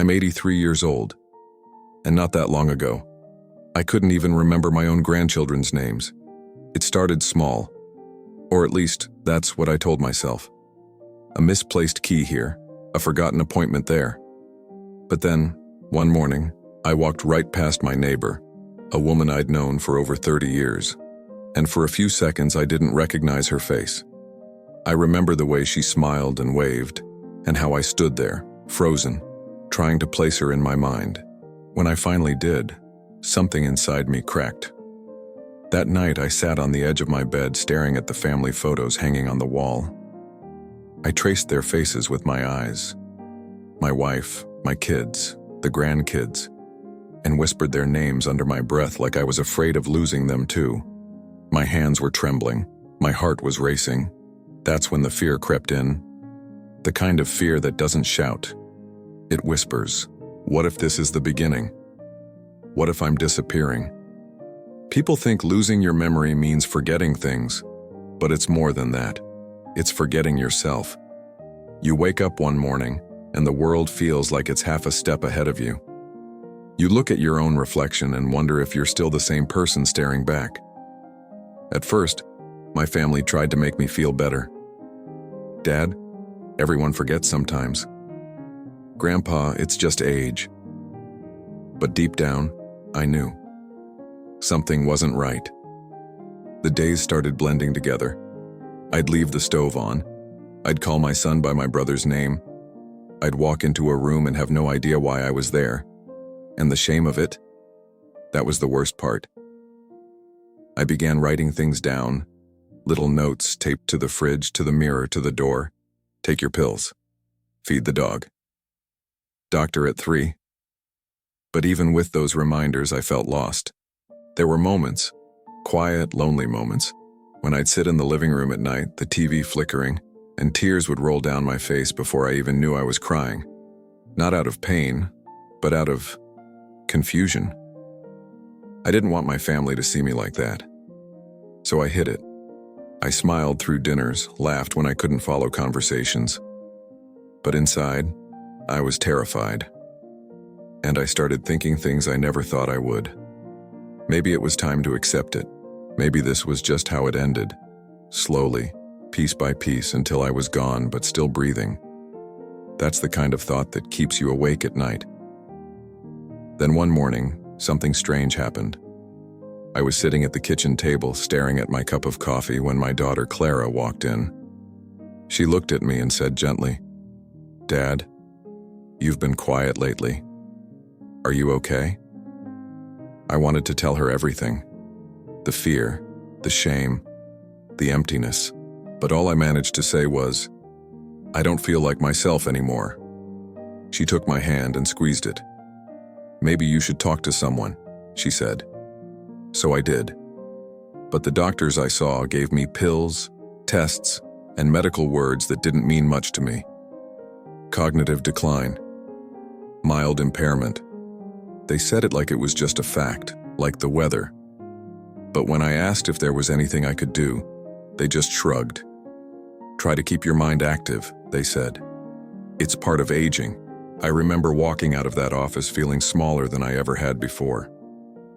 I'm 83 years old, and not that long ago, I couldn't even remember my own grandchildren's names. It started small, or at least that's what I told myself. A misplaced key here, a forgotten appointment there. But then, one morning, I walked right past my neighbor, a woman I'd known for over 30 years, and for a few seconds I didn't recognize her face. I remember the way she smiled and waved, and how I stood there, frozen, trying to place her in my mind. When I finally did, something inside me cracked. That night I sat on the edge of my bed staring at the family photos hanging on the wall. I traced their faces with my eyes. My wife, my kids, the grandkids, and whispered their names under my breath like I was afraid of losing them too. My hands were trembling, my heart was racing. That's when the fear crept in. The kind of fear that doesn't shout. It whispers, what if this is the beginning? What if I'm disappearing? People think losing your memory means forgetting things, but it's more than that. It's forgetting yourself. You wake up one morning, and the world feels like it's half a step ahead of you. You look at your own reflection and wonder if you're still the same person staring back. At first, my family tried to make me feel better. Dad, everyone forgets sometimes. Grandpa, it's just age. But deep down, I knew. Something wasn't right. The days started blending together. I'd leave the stove on. I'd call my son by my brother's name. I'd walk into a room and have no idea why I was there. And the shame of it, that was the worst part. I began writing things down, little notes taped to the fridge, to the mirror, to the door. Take your pills. Feed the dog. Doctor at 3. But even with those reminders, I felt lost. There were moments, quiet, lonely moments, when I'd sit in the living room at night, the TV flickering, and tears would roll down my face before I even knew I was crying. Not out of pain, but out of confusion. I didn't want my family to see me like that. So I hid it. I smiled through dinners, laughed when I couldn't follow conversations. But inside, I was terrified. And I started thinking things I never thought I would. Maybe it was time to accept it. Maybe this was just how it ended. Slowly, piece by piece, until I was gone but still breathing. That's the kind of thought that keeps you awake at night. Then one morning, something strange happened. I was sitting at the kitchen table staring at my cup of coffee when my daughter Clara walked in. She looked at me and said gently, "Dad, you've been quiet lately. Are you okay?" I wanted to tell her everything. The fear, the shame, the emptiness. But all I managed to say was, "I don't feel like myself anymore." She took my hand and squeezed it. "Maybe you should talk to someone," she said. So I did. But the doctors I saw gave me pills, tests, and medical words that didn't mean much to me. Cognitive decline. Mild impairment. They said it like it was just a fact, like the weather. But when I asked if there was anything I could do, they just shrugged. "Try to keep your mind active," they said. "It's part of aging." I remember walking out of that office feeling smaller than I ever had before.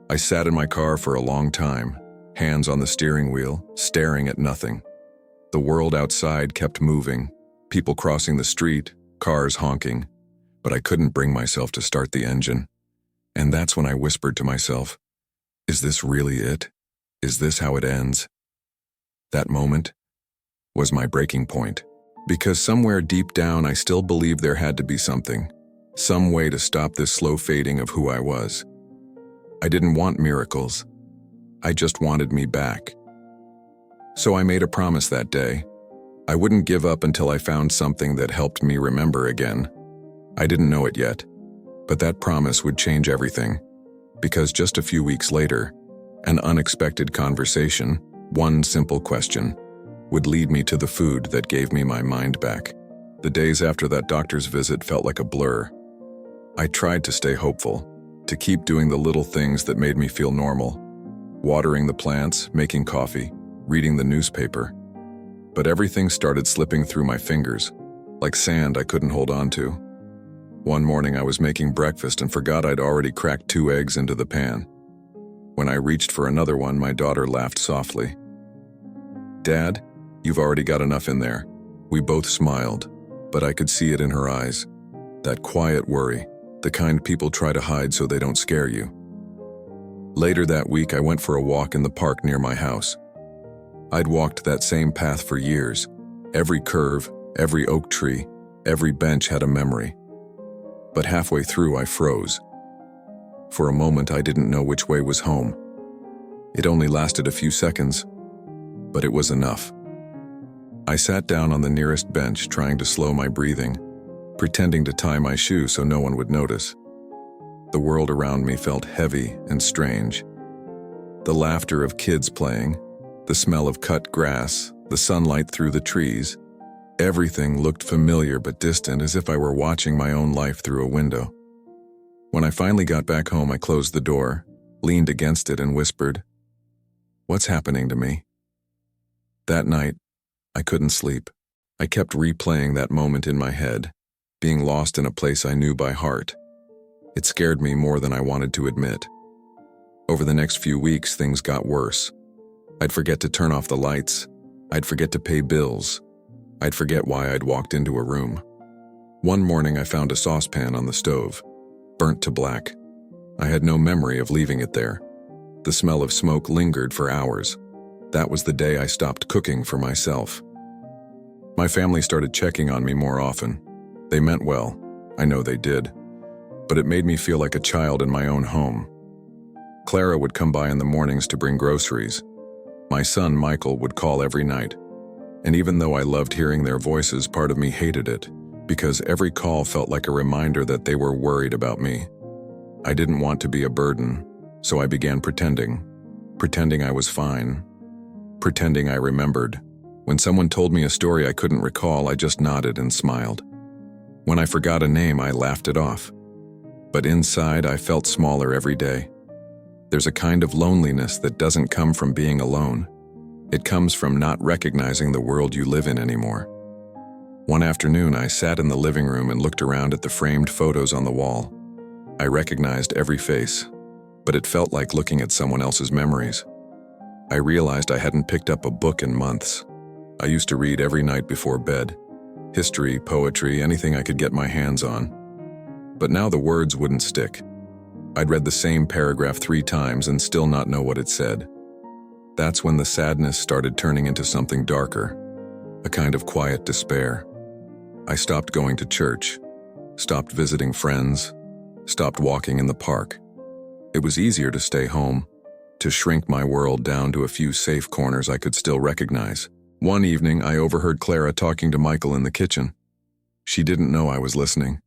I sat in my car for a long time, hands on the steering wheel, staring at nothing. The world outside kept moving, people crossing the street, cars honking, but I couldn't bring myself to start the engine. And that's when I whispered to myself, "Is this really it? Is this how it ends?" That moment was my breaking point, because somewhere deep down I still believed there had to be something, some way to stop this slow fading of who I was. I didn't want miracles. I just wanted me back. So I made a promise that day. I wouldn't give up until I found something that helped me remember again. I didn't know it yet, but that promise would change everything, because just a few weeks later, an unexpected conversation, one simple question, would lead me to the food that gave me my mind back. The days after that doctor's visit felt like a blur. I tried to stay hopeful, to keep doing the little things that made me feel normal, watering the plants, making coffee, reading the newspaper. But everything started slipping through my fingers, like sand I couldn't hold on to. One morning I was making breakfast and forgot I'd already cracked 2 eggs into the pan. When I reached for another one, my daughter laughed softly. "Dad, you've already got enough in there." We both smiled, but I could see it in her eyes. That quiet worry, the kind people try to hide so they don't scare you. Later that week, I went for a walk in the park near my house. I'd walked that same path for years. Every curve, every oak tree, every bench had a memory. But halfway through, I froze. For a moment, I didn't know which way was home. It only lasted a few seconds, but it was enough. I sat down on the nearest bench, trying to slow my breathing, pretending to tie my shoe so no one would notice. The world around me felt heavy and strange. The laughter of kids playing, the smell of cut grass, the sunlight through the trees. Everything looked familiar but distant, as if I were watching my own life through a window. When I finally got back home, I closed the door, leaned against it, and whispered, "What's happening to me?" That night, I couldn't sleep. I kept replaying that moment in my head, being lost in a place I knew by heart. It scared me more than I wanted to admit. Over the next few weeks, things got worse. I'd forget to turn off the lights. I'd forget to pay bills. I'd forget why I'd walked into a room. One morning, I found a saucepan on the stove, burnt to black. I had no memory of leaving it there. The smell of smoke lingered for hours. That was the day I stopped cooking for myself. My family started checking on me more often. They meant well. I know they did. But it made me feel like a child in my own home. Clara would come by in the mornings to bring groceries. My son, Michael, would call every night. And even though I loved hearing their voices, part of me hated it, because every call felt like a reminder that they were worried about me. I didn't want to be a burden, so I began pretending I was fine, pretending I remembered. When someone told me a story I couldn't recall, I just nodded and smiled. When I forgot a name, I laughed it off. But inside, I felt smaller every day. There's a kind of loneliness that doesn't come from being alone. It comes from not recognizing the world you live in anymore. One afternoon, I sat in the living room and looked around at the framed photos on the wall. I recognized every face, but it felt like looking at someone else's memories. I realized I hadn't picked up a book in months. I used to read every night before bed. History, poetry, anything I could get my hands on. But now the words wouldn't stick. I'd read the same paragraph 3 times and still not know what it said. That's when the sadness started turning into something darker, a kind of quiet despair. I stopped going to church, stopped visiting friends, stopped walking in the park. It was easier to stay home, to shrink my world down to a few safe corners I could still recognize. One evening, I overheard Clara talking to Michael in the kitchen. She didn't know I was listening.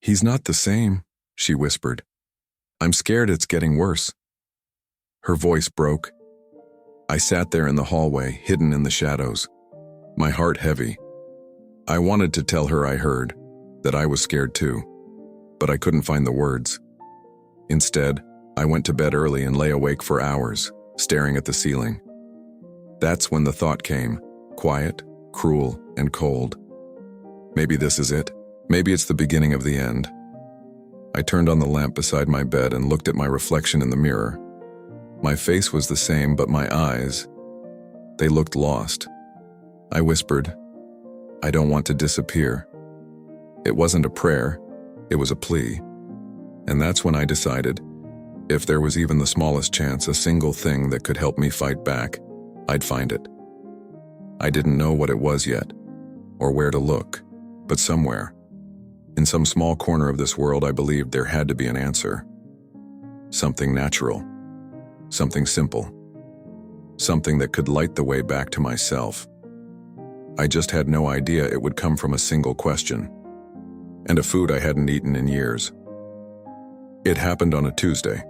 "He's not the same," she whispered. "I'm scared it's getting worse." Her voice broke. I sat there in the hallway, hidden in the shadows, my heart heavy. I wanted to tell her I heard, that I was scared too, but I couldn't find the words. Instead, I went to bed early and lay awake for hours, staring at the ceiling. That's when the thought came, quiet, cruel, and cold. Maybe this is it. Maybe it's the beginning of the end. I turned on the lamp beside my bed and looked at my reflection in the mirror. My face was the same, but my eyes, they looked lost. I whispered, "I don't want to disappear." It wasn't a prayer, it was a plea. And that's when I decided, if there was even the smallest chance, a single thing that could help me fight back, I'd find it. I didn't know what it was yet, or where to look, but somewhere, in some small corner of this world, I believed there had to be an answer. Something natural, something simple, something that could light the way back to myself. I just had no idea it would come from a single question, and a food I hadn't eaten in years. It happened on a Tuesday,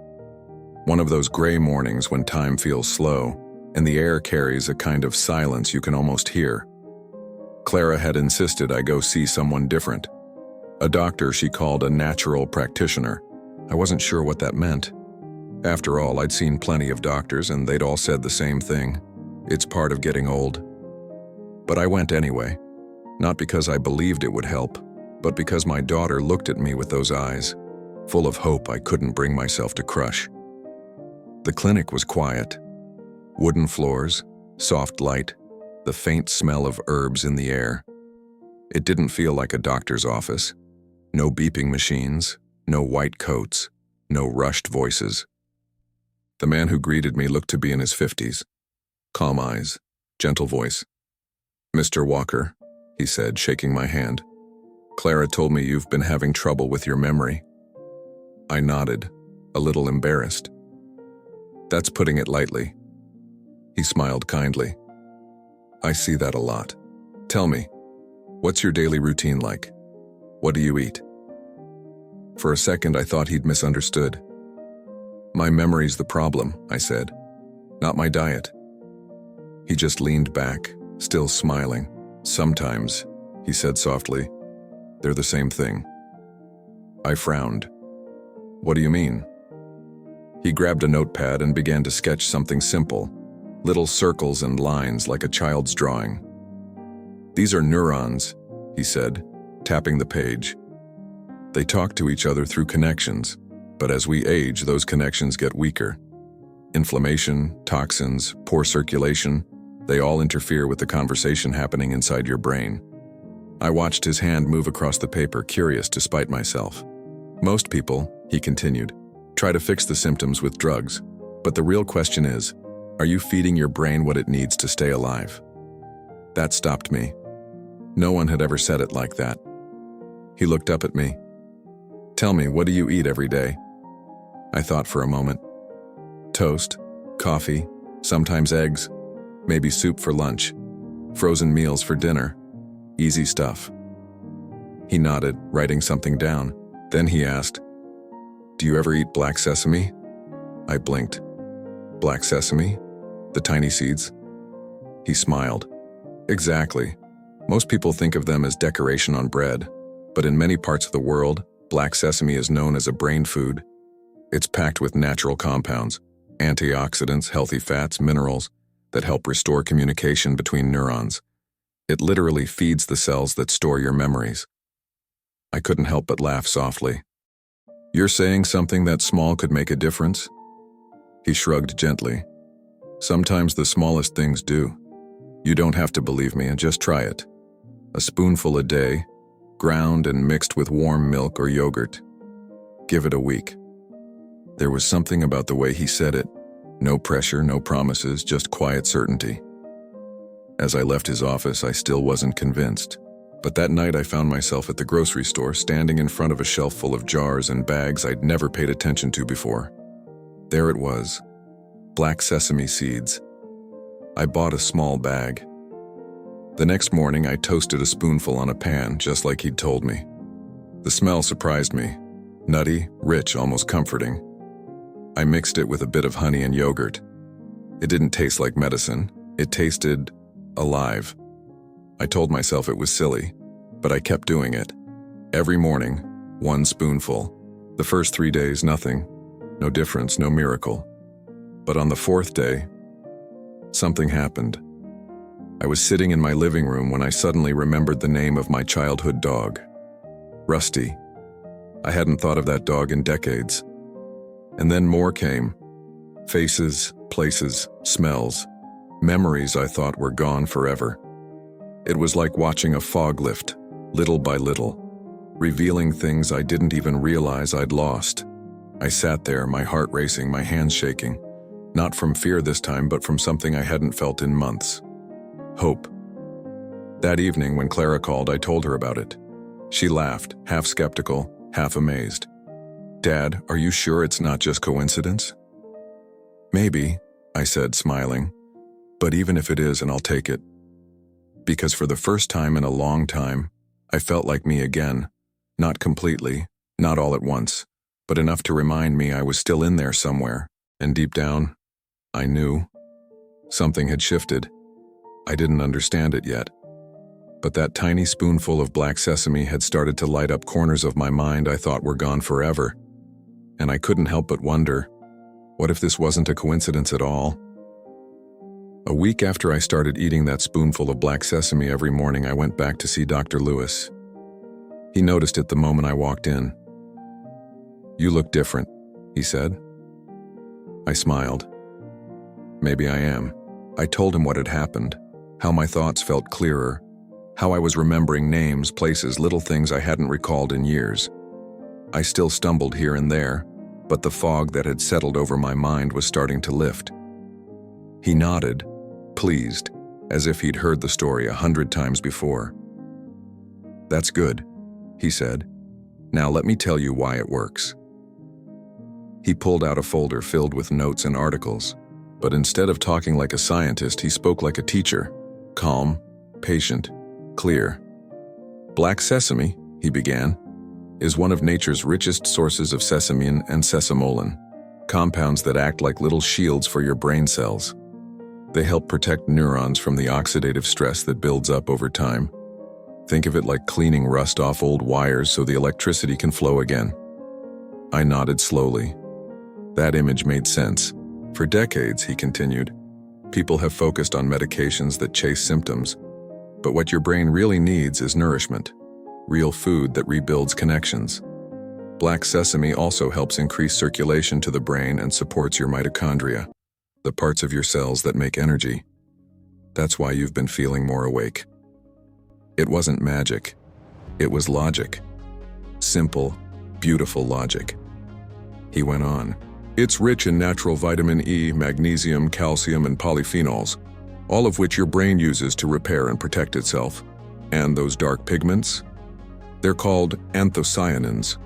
one of those gray mornings when time feels slow, and the air carries a kind of silence you can almost hear. Clara had insisted I go see someone different. A doctor she called a natural practitioner. I wasn't sure what that meant. After all, I'd seen plenty of doctors and they'd all said the same thing. It's part of getting old. But I went anyway, not because I believed it would help, but because my daughter looked at me with those eyes, full of hope I couldn't bring myself to crush. The clinic was quiet. Wooden floors, soft light, the faint smell of herbs in the air. It didn't feel like a doctor's office. No beeping machines, no white coats, no rushed voices. The man who greeted me looked to be in his 50s. Calm eyes, gentle voice. "Mr. Walker," he said, shaking my hand. "Clara told me you've been having trouble with your memory." I nodded, a little embarrassed. "That's putting it lightly." He smiled kindly. "I see that a lot. Tell me, what's your daily routine like? What do you eat?" For a second, I thought he'd misunderstood. "My memory's the problem," I said, "not my diet." He just leaned back, still smiling. "Sometimes," he said softly, "they're the same thing." I frowned. "What do you mean?" He grabbed a notepad and began to sketch something simple, little circles and lines like a child's drawing. "These are neurons," he said, tapping the page. "They talk to each other through connections, but as we age, those connections get weaker. Inflammation, toxins, poor circulation, they all interfere with the conversation happening inside your brain." I watched his hand move across the paper, curious despite myself. "Most people," he continued, "try to fix the symptoms with drugs, but the real question is, are you feeding your brain what it needs to stay alive?" That stopped me. No one had ever said it like that. He looked up at me. "Tell me, what do you eat every day?" I thought for a moment. "Toast, coffee, sometimes eggs, maybe soup for lunch, frozen meals for dinner, easy stuff." He nodded, writing something down. Then he asked, "Do you ever eat black sesame?" I blinked. "Black sesame? The tiny seeds?" He smiled. "Exactly. Most people think of them as decoration on bread, but in many parts of the world, black sesame is known as a brain food. It's packed with natural compounds, antioxidants, healthy fats, minerals that help restore communication between neurons. It literally feeds the cells that store your memories." I couldn't help but laugh softly. "You're saying something that small could make a difference?" He shrugged gently. "Sometimes the smallest things do. You don't have to believe me, and just try it. A spoonful a day, ground and mixed with warm milk or yogurt. Give it a week." There was something about the way he said it. No pressure, no promises, just quiet certainty. As I left his office, I still wasn't convinced. But that night I found myself at the grocery store, standing in front of a shelf full of jars and bags I'd never paid attention to before. There it was, black sesame seeds. I bought a small bag. The next morning I toasted a spoonful on a pan, just like he'd told me. The smell surprised me. Nutty, rich, almost comforting. I mixed it with a bit of honey and yogurt. It didn't taste like medicine. It tasted alive. I told myself it was silly, but I kept doing it. Every morning, one spoonful. The first 3 days, nothing. No difference, no miracle. But on the 4th day, something happened. I was sitting in my living room when I suddenly remembered the name of my childhood dog. Rusty. I hadn't thought of that dog in decades. And then more came. Faces, places, smells, memories I thought were gone forever. It was like watching a fog lift, little by little, revealing things I didn't even realize I'd lost. I sat there, my heart racing, my hands shaking, not from fear this time, but from something I hadn't felt in months. Hope. That evening, when Clara called, I told her about it. She laughed, half skeptical, half amazed. "Dad, are you sure it's not just coincidence?" "Maybe," I said, smiling. "But even if it is, and I'll take it. Because for the first time in a long time, I felt like me again. Not completely, not all at once, but enough to remind me I was still in there somewhere. And deep down, I knew. Something had shifted. I didn't understand it yet. But that tiny spoonful of black sesame had started to light up corners of my mind I thought were gone forever. And I couldn't help but wonder, what if this wasn't a coincidence at all? A week after I started eating that spoonful of black sesame every morning, I went back to see Dr. Lewis. He noticed it the moment I walked in. "You look different," he said. I smiled. "Maybe I am." I told him what had happened, how my thoughts felt clearer, how I was remembering names, places, little things I hadn't recalled in years. I still stumbled here and there, but the fog that had settled over my mind was starting to lift. He nodded, pleased, as if he'd heard the story 100 times before. "That's good," he said. "Now let me tell you why it works." He pulled out a folder filled with notes and articles, but instead of talking like a scientist, he spoke like a teacher, calm, patient, clear. "Black sesame," he began, "is one of nature's richest sources of sesamin and sesamolin, compounds that act like little shields for your brain cells. They help protect neurons from the oxidative stress that builds up over time. Think of it like cleaning rust off old wires so the electricity can flow again." I nodded slowly. That image made sense. For decades, he continued, people have focused on medications that chase symptoms, but what your brain really needs is nourishment, real food that rebuilds connections. Black sesame also helps increase circulation to the brain and supports your mitochondria, the parts of your cells that make energy. That's why you've been feeling more awake. It wasn't magic. It was logic. Simple, beautiful logic. He went on. "It's rich in natural vitamin E, magnesium, calcium, and polyphenols, all of which your brain uses to repair and protect itself. And those dark pigments? They're called anthocyanins,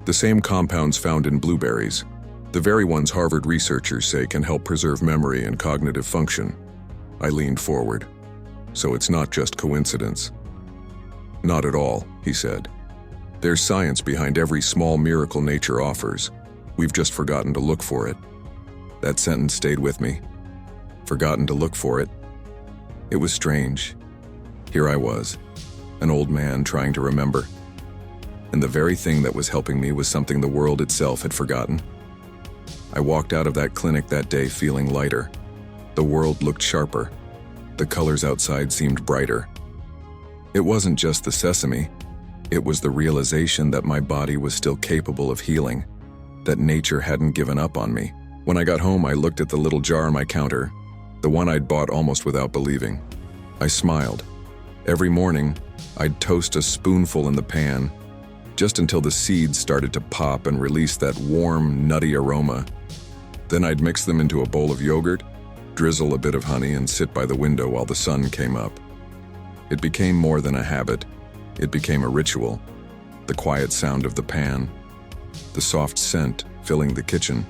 the same compounds found in blueberries, the very ones Harvard researchers say can help preserve memory and cognitive function." I leaned forward. "So it's not just coincidence?" "Not at all," he said. "There's science behind every small miracle nature offers. We've just forgotten to look for it." That sentence stayed with me. Forgotten to look for it. It was strange. Here I was, an old man trying to remember. And the very thing that was helping me was something the world itself had forgotten. I walked out of that clinic that day feeling lighter. The world looked sharper. The colors outside seemed brighter. It wasn't just the sesame. It was the realization that my body was still capable of healing, that nature hadn't given up on me. When I got home, I looked at the little jar on my counter, the one I'd bought almost without believing. I smiled. Every morning, I'd toast a spoonful in the pan, just until the seeds started to pop and release that warm, nutty aroma. Then I'd mix them into a bowl of yogurt, drizzle a bit of honey, and sit by the window while the sun came up. It became more than a habit. It became a ritual. The quiet sound of the pan, the soft scent filling the kitchen.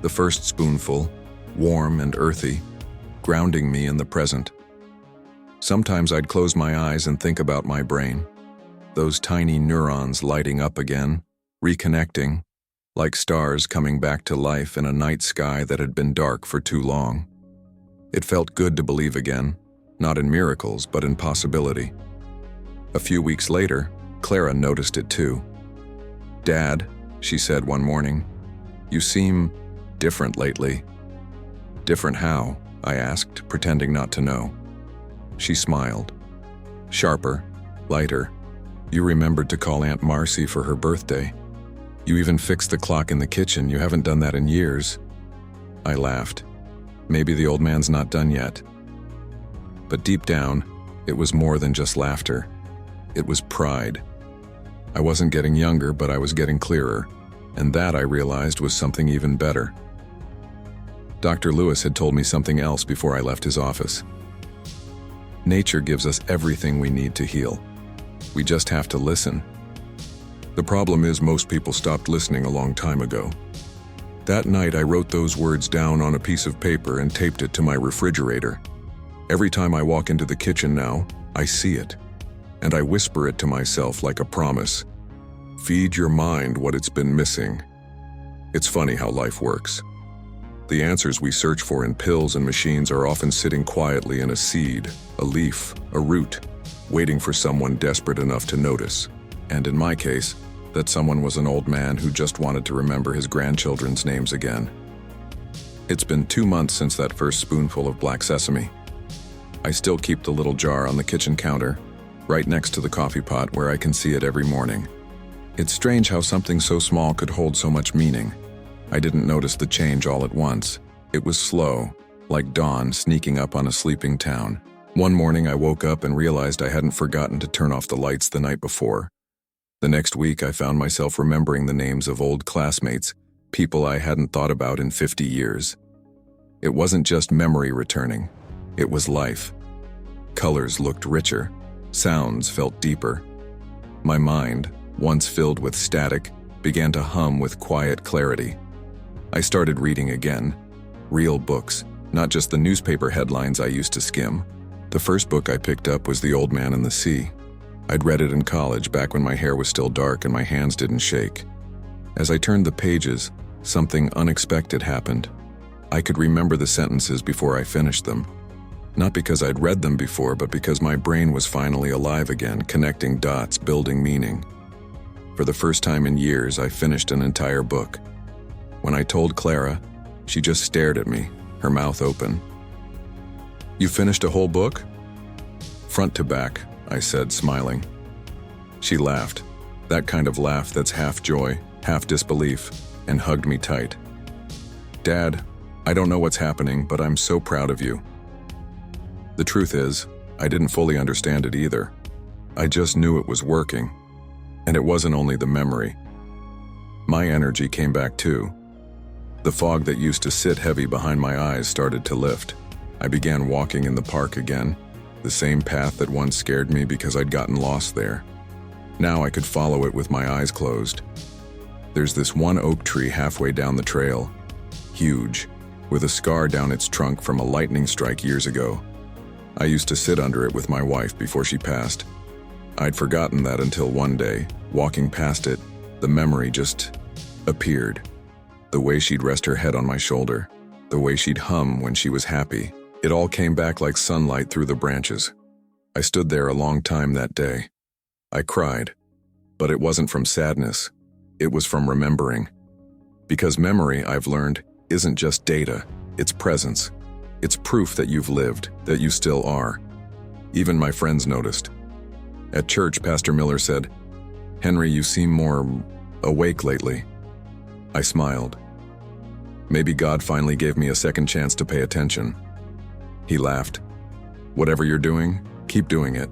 The first spoonful, warm and earthy, grounding me in the present. Sometimes I'd close my eyes and think about my brain, those tiny neurons lighting up again, reconnecting, like stars coming back to life in a night sky that had been dark for too long. It felt good to believe again, not in miracles, but in possibility. A few weeks later, Clara noticed it too. "Dad," she said one morning, "you seem different lately." "Different how?" I asked, pretending not to know. She smiled. "Sharper, lighter. You remembered to call Aunt Marcy for her birthday. You even fixed the clock in the kitchen. You haven't done that in years." I laughed. Maybe the old man's not done yet. But deep down, it was more than just laughter. It was pride. I wasn't getting younger, but I was getting clearer, and that, I realized, was something even better. Dr. Lewis had told me something else before I left his office. Nature gives us everything we need to heal. We just have to listen. The problem is most people stopped listening a long time ago. That night I wrote those words down on a piece of paper and taped it to my refrigerator. Every time I walk into the kitchen now, I see it, and I whisper it to myself like a promise. Feed your mind what it's been missing. It's funny how life works. The answers we search for in pills and machines are often sitting quietly in a seed, a leaf, a root, waiting for someone desperate enough to notice. And in my case, that someone was an old man who just wanted to remember his grandchildren's names again. It's been 2 months since that first spoonful of black sesame. I still keep the little jar on the kitchen counter, right next to the coffee pot where I can see it every morning. It's strange how something so small could hold so much meaning. I didn't notice the change all at once. It was slow, like dawn sneaking up on a sleeping town. One morning I woke up and realized I hadn't forgotten to turn off the lights the night before. The next week I found myself remembering the names of old classmates, people I hadn't thought about in 50 years. It wasn't just memory returning, it was life. Colors looked richer, sounds felt deeper. My mind, once filled with static, began to hum with quiet clarity. I started reading again, real books, not just the newspaper headlines I used to skim. The first book I picked up was The Old Man and the Sea. I'd read it in college back when my hair was still dark and my hands didn't shake. As I turned the pages, something unexpected happened. I could remember the sentences before I finished them. Not because I'd read them before, but because my brain was finally alive again, connecting dots, building meaning. For the first time in years, I finished an entire book. When I told Clara, she just stared at me, her mouth open. "You finished a whole book?" "Front to back," I said, smiling. She laughed, that kind of laugh that's half joy, half disbelief, and hugged me tight. "Dad, I don't know what's happening, but I'm so proud of you." The truth is, I didn't fully understand it either. I just knew it was working. And it wasn't only the memory. My energy came back too. The fog that used to sit heavy behind my eyes started to lift. I began walking in the park again, the same path that once scared me because I'd gotten lost there. Now I could follow it with my eyes closed. There's this one oak tree halfway down the trail, huge, with a scar down its trunk from a lightning strike years ago. I used to sit under it with my wife before she passed. I'd forgotten that until one day, walking past it, the memory just appeared. The way she'd rest her head on my shoulder, the way she'd hum when she was happy, it all came back like sunlight through the branches. I stood there a long time that day. I cried, but it wasn't from sadness, it was from remembering. Because memory, I've learned, isn't just data, it's presence. It's proof that you've lived, that you still are. Even my friends noticed. At church, Pastor Miller said, "Henry, you seem more awake lately." I smiled. Maybe God finally gave me a second chance to pay attention. He laughed. "Whatever you're doing, keep doing it."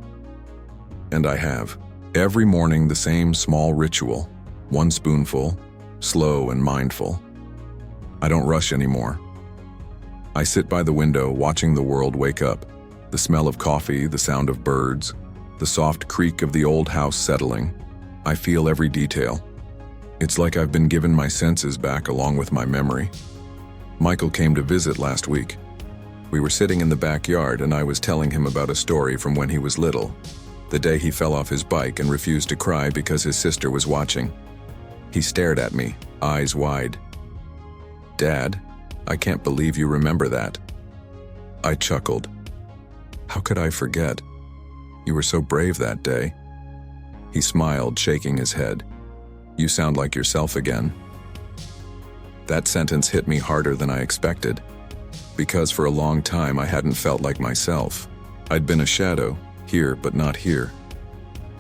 And I have. Every morning the same small ritual, one spoonful, slow and mindful. I don't rush anymore. I sit by the window watching the world wake up, the smell of coffee, the sound of birds, the soft creak of the old house settling. I feel every detail. It's like I've been given my senses back along with my memory. Michael came to visit last week. We were sitting in the backyard and I was telling him about a story from when he was little, the day he fell off his bike and refused to cry because his sister was watching. He stared at me, eyes wide. "Dad, I can't believe you remember that." I chuckled. "How could I forget? You were so brave that day." He smiled, shaking his head. "You sound like yourself again." That sentence hit me harder than I expected, because for a long time I hadn't felt like myself. I'd been a shadow, here but not here.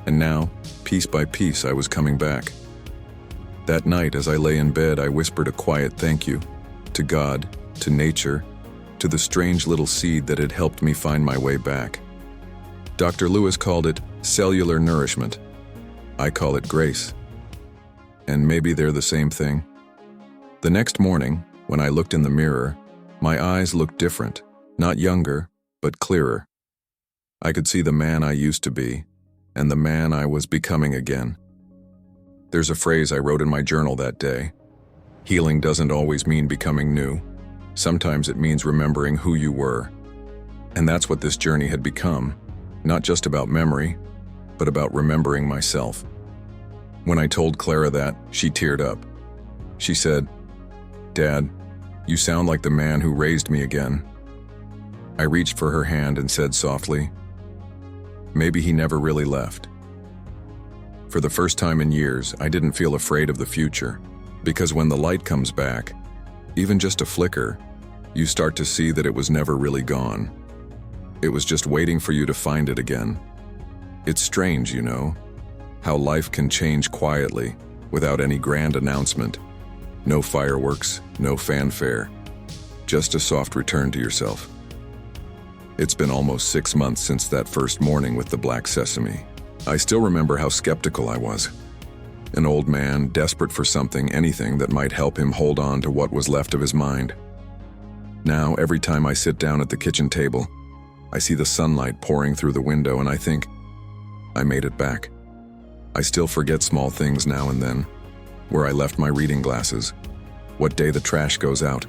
And now, piece by piece, I was coming back. That night, as I lay in bed, I whispered a quiet thank you to God, to nature, to the strange little seed that had helped me find my way back. Dr. Lewis called it cellular nourishment. I call it grace. And maybe they're the same thing. The next morning, when I looked in the mirror, my eyes looked different, not younger, but clearer. I could see the man I used to be, and the man I was becoming again. There's a phrase I wrote in my journal that day. Healing doesn't always mean becoming new. Sometimes it means remembering who you were. And that's what this journey had become, not just about memory, but about remembering myself. When I told Clara that, she teared up. She said, "Dad, you sound like the man who raised me again." I reached for her hand and said softly, "Maybe he never really left." For the first time in years, I didn't feel afraid of the future, because when the light comes back, even just a flicker, you start to see that it was never really gone. It was just waiting for you to find it again. It's strange, how life can change quietly, without any grand announcement. No fireworks, no fanfare, just a soft return to yourself. It's been almost 6 months since that first morning with the black sesame. I still remember how skeptical I was. An old man, desperate for something, anything that might help him hold on to what was left of his mind. Now, every time I sit down at the kitchen table, I see the sunlight pouring through the window and I think, I made it back. I still forget small things now and then, where I left my reading glasses, what day the trash goes out.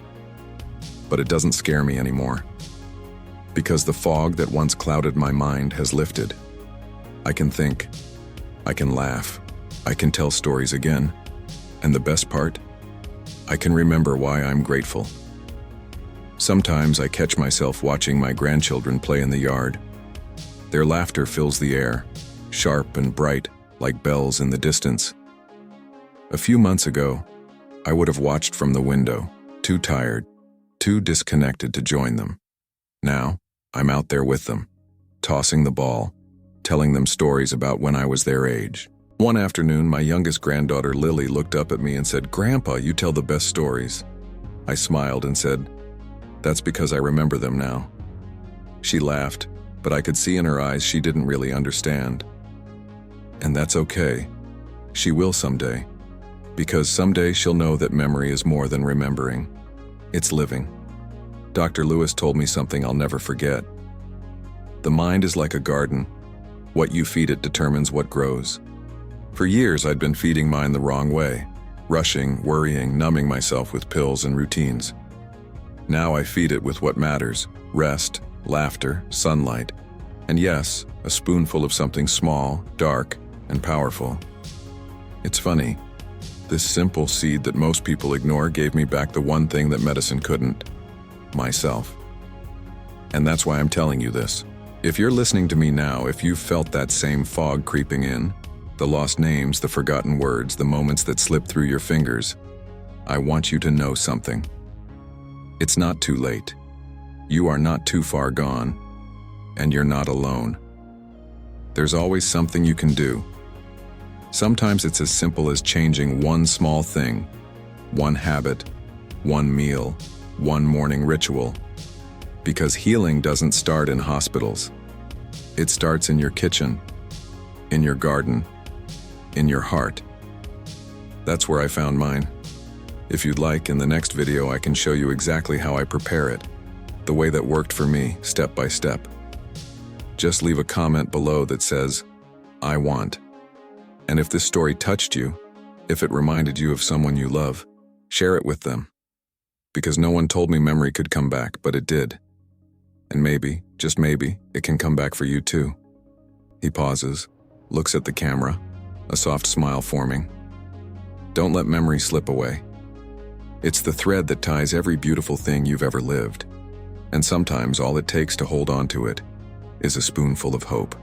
But it doesn't scare me anymore, because the fog that once clouded my mind has lifted. I can think, I can laugh, I can tell stories again, and the best part, I can remember why I'm grateful. Sometimes I catch myself watching my grandchildren play in the yard. Their laughter fills the air, sharp and bright, like bells in the distance. A few months ago, I would have watched from the window, too tired, too disconnected to join them. Now, I'm out there with them, tossing the ball, telling them stories about when I was their age. One afternoon, my youngest granddaughter Lily looked up at me and said, "Grandpa, you tell the best stories." I smiled and said, "That's because I remember them now." She laughed, but I could see in her eyes she didn't really understand. And that's okay. She will someday, because someday she'll know that memory is more than remembering. It's living. Dr. Lewis told me something I'll never forget. The mind is like a garden. What you feed it determines what grows. For years, I'd been feeding mine the wrong way, rushing, worrying, numbing myself with pills and routines. Now I feed it with what matters: rest, laughter, sunlight, and yes, a spoonful of something small, dark, and powerful. It's funny. This simple seed that most people ignore gave me back the one thing that medicine couldn't: myself. And that's why I'm telling you this. If you're listening to me now, if you've felt that same fog creeping in, the lost names, the forgotten words, the moments that slip through your fingers, I want you to know something. It's not too late. You are not too far gone, and you're not alone. There's always something you can do. Sometimes it's as simple as changing one small thing, one habit, one meal, one morning ritual. Because healing doesn't start in hospitals. It starts in your kitchen, in your garden, in your heart. That's where I found mine. If you'd like, in the next video I can show you exactly how I prepare it, the way that worked for me, step by step. Just leave a comment below that says, "I want." And if this story touched you, if it reminded you of someone you love, share it with them. Because no one told me memory could come back, but it did. And maybe, just maybe, it can come back for you too. He pauses, looks at the camera, a soft smile forming. Don't let memory slip away. It's the thread that ties every beautiful thing you've ever lived. And sometimes all it takes to hold on to it is a spoonful of hope.